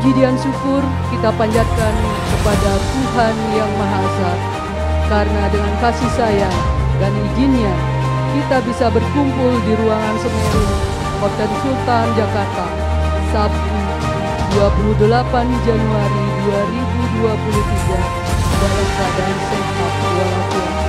Puji dan syukur kita panjatkan kepada Tuhan Yang Maha Esa, karena dengan kasih sayang dan izinnya kita bisa berkumpul di ruangan Semeru, Hotel Sultan Jakarta, Sabtu 28 Januari 2023 dalam keadaan sehat walafiat.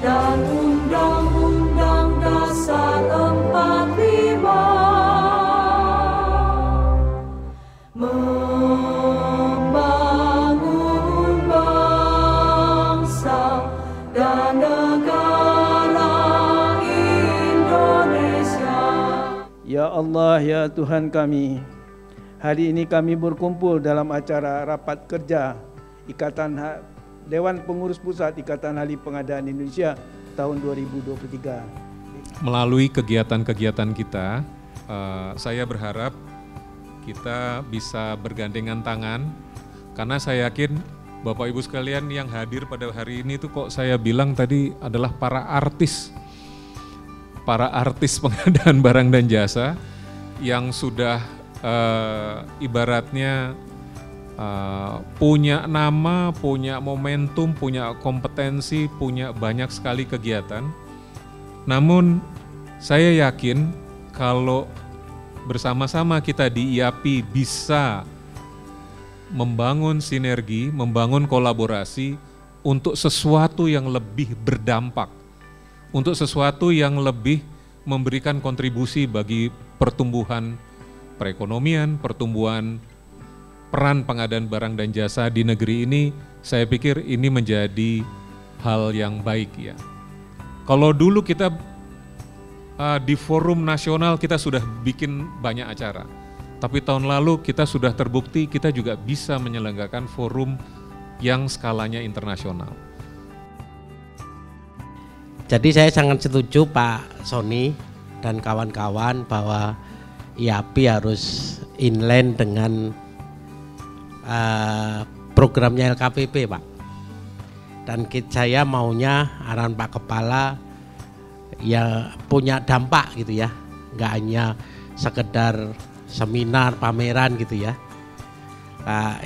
Dan Undang-Undang Dasar 45 membangun bangsa dan negara Indonesia. Ya Allah, ya Tuhan kami, hari ini kami berkumpul dalam acara rapat kerja Dewan Pengurus Pusat Ikatan Ahli Pengadaan Indonesia tahun 2023. Melalui kegiatan-kegiatan kita, saya berharap kita bisa bergandengan tangan, karena saya yakin Bapak Ibu sekalian yang hadir pada hari ini itu kok saya bilang tadi adalah para artis pengadaan barang dan jasa yang sudah ibaratnya punya nama, punya momentum, punya kompetensi, punya banyak sekali kegiatan. Namun saya yakin kalau bersama-sama kita di IAPI bisa membangun sinergi, membangun kolaborasi untuk sesuatu yang lebih berdampak, untuk sesuatu yang lebih memberikan kontribusi bagi pertumbuhan perekonomian, pertumbuhan peran pengadaan barang dan jasa di negeri ini, saya pikir ini menjadi hal yang baik ya. Kalau dulu kita di forum nasional kita sudah bikin banyak acara, tapi tahun lalu kita sudah terbukti kita juga bisa menyelenggarakan forum yang skalanya internasional. Jadi saya sangat setuju Pak Sony dan kawan-kawan bahwa IAPI harus inline dengan programnya LKPP Pak, dan saya maunya arahan Pak Kepala ya punya dampak gitu ya, nggak hanya sekedar seminar pameran gitu ya.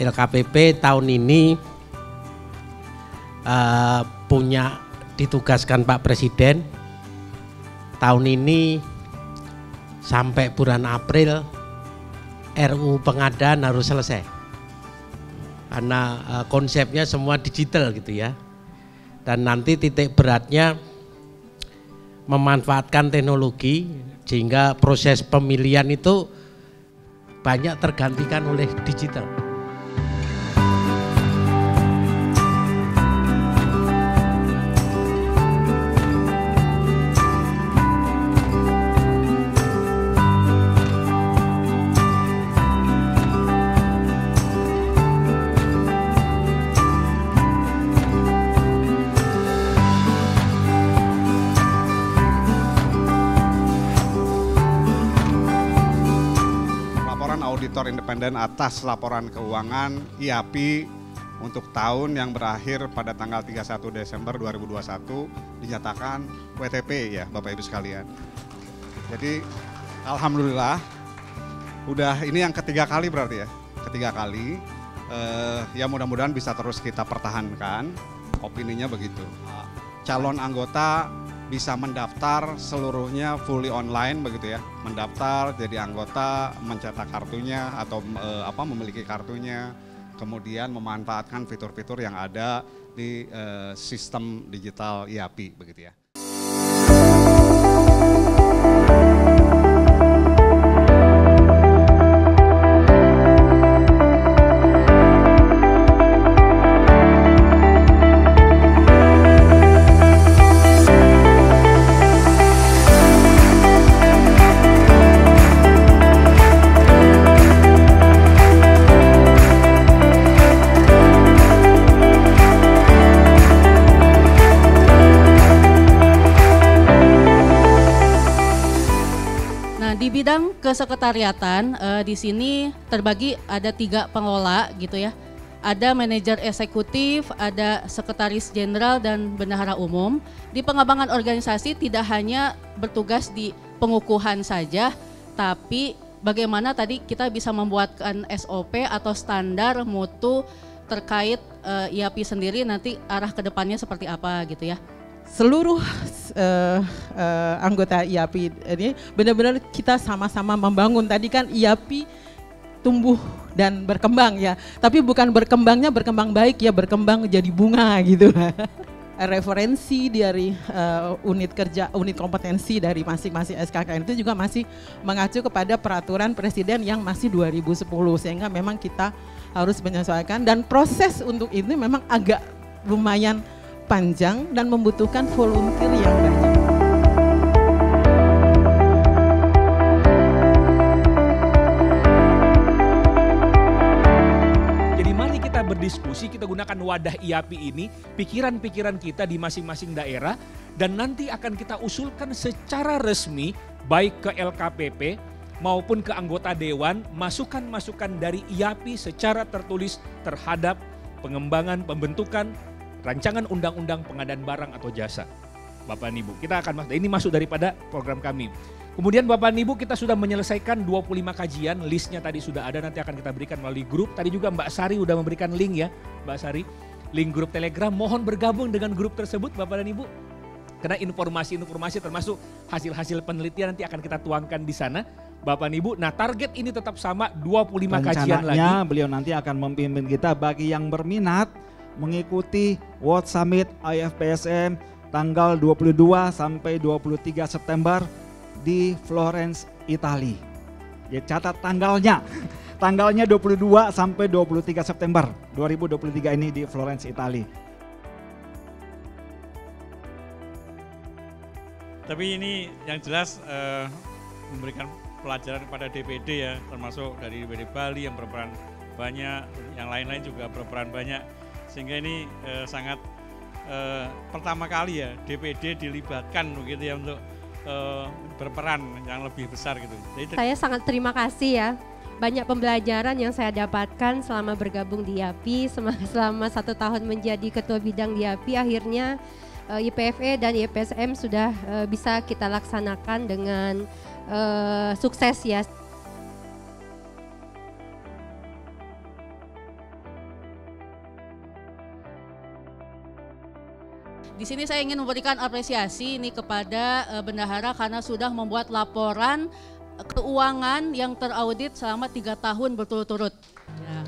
LKPP tahun ini punya ditugaskan Pak Presiden tahun ini sampai bulan April RUU pengadaan harus selesai. Karena konsepnya semua digital gitu ya, dan nanti titik beratnya memanfaatkan teknologi sehingga proses pemilihan itu banyak tergantikan oleh digital. Auditor independen atas laporan keuangan IAPI untuk tahun yang berakhir pada tanggal 31 Desember 2021 dinyatakan WTP ya Bapak Ibu sekalian. Jadi alhamdulillah udah ini yang ketiga kali berarti ya, ketiga kali. Ya mudah-mudahan bisa terus kita pertahankan, opininya begitu. Calon anggota bisa mendaftar seluruhnya fully online begitu ya, mendaftar jadi anggota, mencetak kartunya atau memiliki kartunya, kemudian memanfaatkan fitur-fitur yang ada di sistem digital IAPI begitu ya. bidang kesekretariatan, di sini terbagi ada 3 pengelola gitu ya. Ada manajer eksekutif, ada sekretaris jenderal dan bendahara umum. Di pengembangan organisasi tidak hanya bertugas di pengukuhan saja, tapi bagaimana tadi kita bisa membuatkan SOP atau standar mutu terkait IAPI sendiri, nanti arah ke depannya seperti apa gitu ya. Seluruh anggota IAPI ini benar-benar kita sama-sama membangun. Tadi kan IAPI tumbuh dan berkembang ya, tapi bukan berkembang baik ya, berkembang jadi bunga gitu. Referensi dari unit kerja, unit kompetensi dari masing-masing SKKN itu juga masih mengacu kepada peraturan presiden yang masih 2010, sehingga memang kita harus menyesuaikan, dan proses untuk itu memang agak lumayan panjang dan membutuhkan volunteer yang banyak. Berdiskusi, kita gunakan wadah IAPI ini, pikiran-pikiran kita di masing-masing daerah, dan nanti akan kita usulkan secara resmi baik ke LKPP maupun ke anggota dewan, masukan-masukan dari IAPI secara tertulis terhadap pengembangan pembentukan rancangan undang-undang pengadaan barang atau jasa. Bapak dan Ibu, kita akan ini masuk daripada program kami. Kemudian Bapak dan Ibu, kita sudah menyelesaikan 25 kajian, listnya tadi sudah ada, nanti akan kita berikan melalui grup. Tadi juga Mbak Sari sudah memberikan link ya, Mbak Sari, link grup Telegram. Mohon bergabung dengan grup tersebut Bapak dan Ibu, karena informasi-informasi termasuk hasil-hasil penelitian nanti akan kita tuangkan di sana Bapak dan Ibu. Nah, target ini tetap sama, 25 kajian lagi. Rencananya beliau nanti akan memimpin kita. Bagi yang berminat mengikuti World Summit IFPSM tanggal 22 sampai 23 September di Florence, Italia. Ya, catat tanggalnya. Tanggalnya 22 sampai 23 September 2023 ini di Florence, Italia. Tapi ini yang jelas memberikan pelajaran kepada DPD ya, termasuk dari DPD Bali yang berperan banyak, yang lain-lain juga berperan banyak. Sehingga ini sangat pertama kali ya DPD dilibatkan begitu ya untuk berperan yang lebih besar gitu. Jadi, saya sangat terima kasih ya, banyak pembelajaran yang saya dapatkan selama bergabung di IAPI, selama 1 tahun menjadi ketua bidang di IAPI. Akhirnya IPFE dan IPSM sudah bisa kita laksanakan dengan sukses ya. Di sini saya ingin memberikan apresiasi ini kepada bendahara karena sudah membuat laporan keuangan yang teraudit selama 3 tahun berturut-turut. Ya.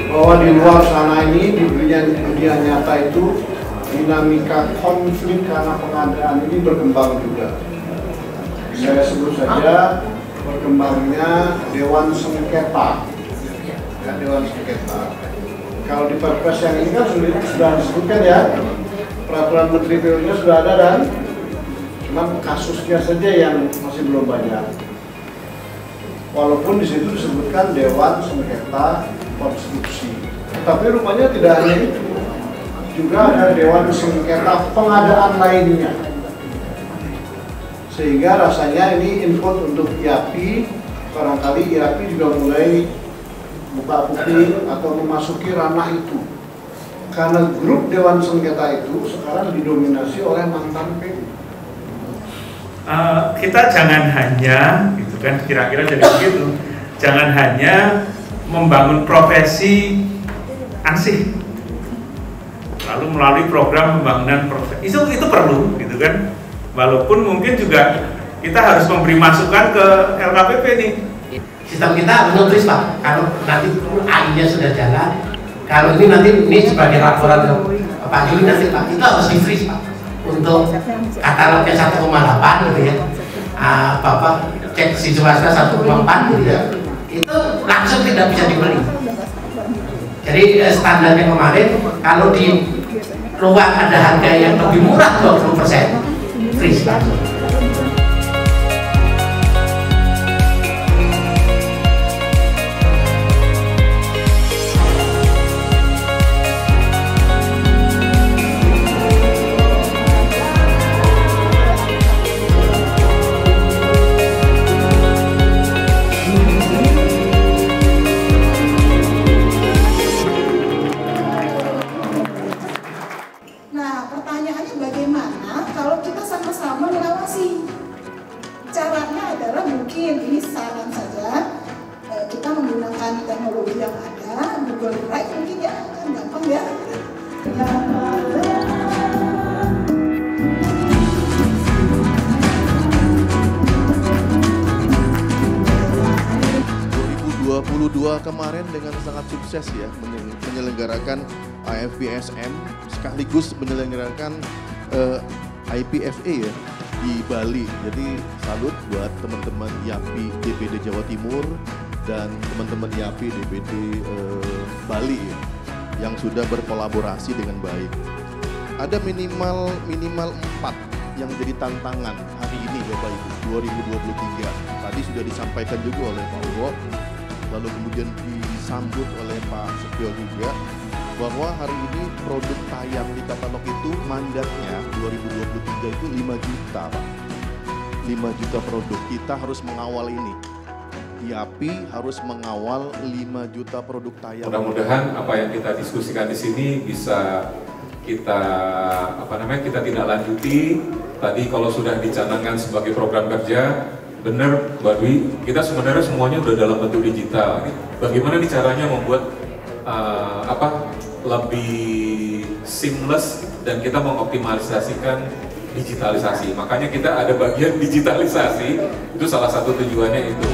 Bahwa di luar sana ini di dunia nyata itu dinamika konflik karena pengadaan ini berkembang juga. Saya sebut saja berkembangnya Dewan Sengketa. Ya, Dewan Sengketa. Kalau di Perpres yang ini kan sudah disebutkan ya, peraturan Menteri PU-nya sudah ada dan cuma kasusnya saja yang masih belum banyak. Walaupun di situ disebutkan Dewan Sengketa Konstitusi, tapi rupanya tidak hanya itu, juga ada Dewan Sengketa pengadaan lainnya. Sehingga rasanya ini input untuk IAPI, barangkali IAPI juga mulai buka kuping atau memasuki ranah itu, karena grup Dewan Sengketa itu sekarang didominasi oleh mantan PU. Kita jangan hanya, gitu kan, kira-kira jadi begitu, jangan hanya membangun profesi ansih, lalu melalui program pembangunan profesi, itu perlu, gitu kan, walaupun mungkin juga kita harus memberi masukan ke LKPP nih. Sistem kita menulis Pak, kalau nanti AI-nya sudah jalan, kalau ini nanti sebagai laporan ke Pak Juli nanti Pak, itu harus di-freeze Pak, untuk katalognya 1,8 gitu ya, Bapak cek si swasta 1,4 gitu ya, itu langsung tidak bisa dibeli. Jadi standarnya kemarin, kalau di luar ada harga yang lebih murah 20%, freeze langsung. kemarin dengan sangat sukses ya menyelenggarakan IFPSM sekaligus menyelenggarakan IPFA ya di Bali. Jadi salut buat teman-teman YAPI DPD Jawa Timur dan teman-teman YAPI DPD Bali ya, yang sudah berkolaborasi dengan baik. Ada minimal 4 yang jadi tantangan hari ini Bapak Ibu 2023. Tadi sudah disampaikan juga oleh Pak Uwo, lalu kemudian disambut oleh Pak Setio juga, bahwa hari ini produk tayang di katalog itu mandatnya 2023 itu 5 juta Pak. 5 juta produk, kita harus mengawal ini. YAPI harus mengawal 5 juta produk tayang. Mudah-mudahan apa yang kita diskusikan di sini bisa kita kita tindak lanjuti. Tadi kalau sudah dicanangkan sebagai program kerja, benar Mbak Dwi, kita sebenarnya semuanya udah dalam bentuk digital. Bagaimana nih caranya membuat lebih seamless dan kita mengoptimalisasikan digitalisasi. Makanya kita ada bagian digitalisasi, itu salah satu tujuannya itu.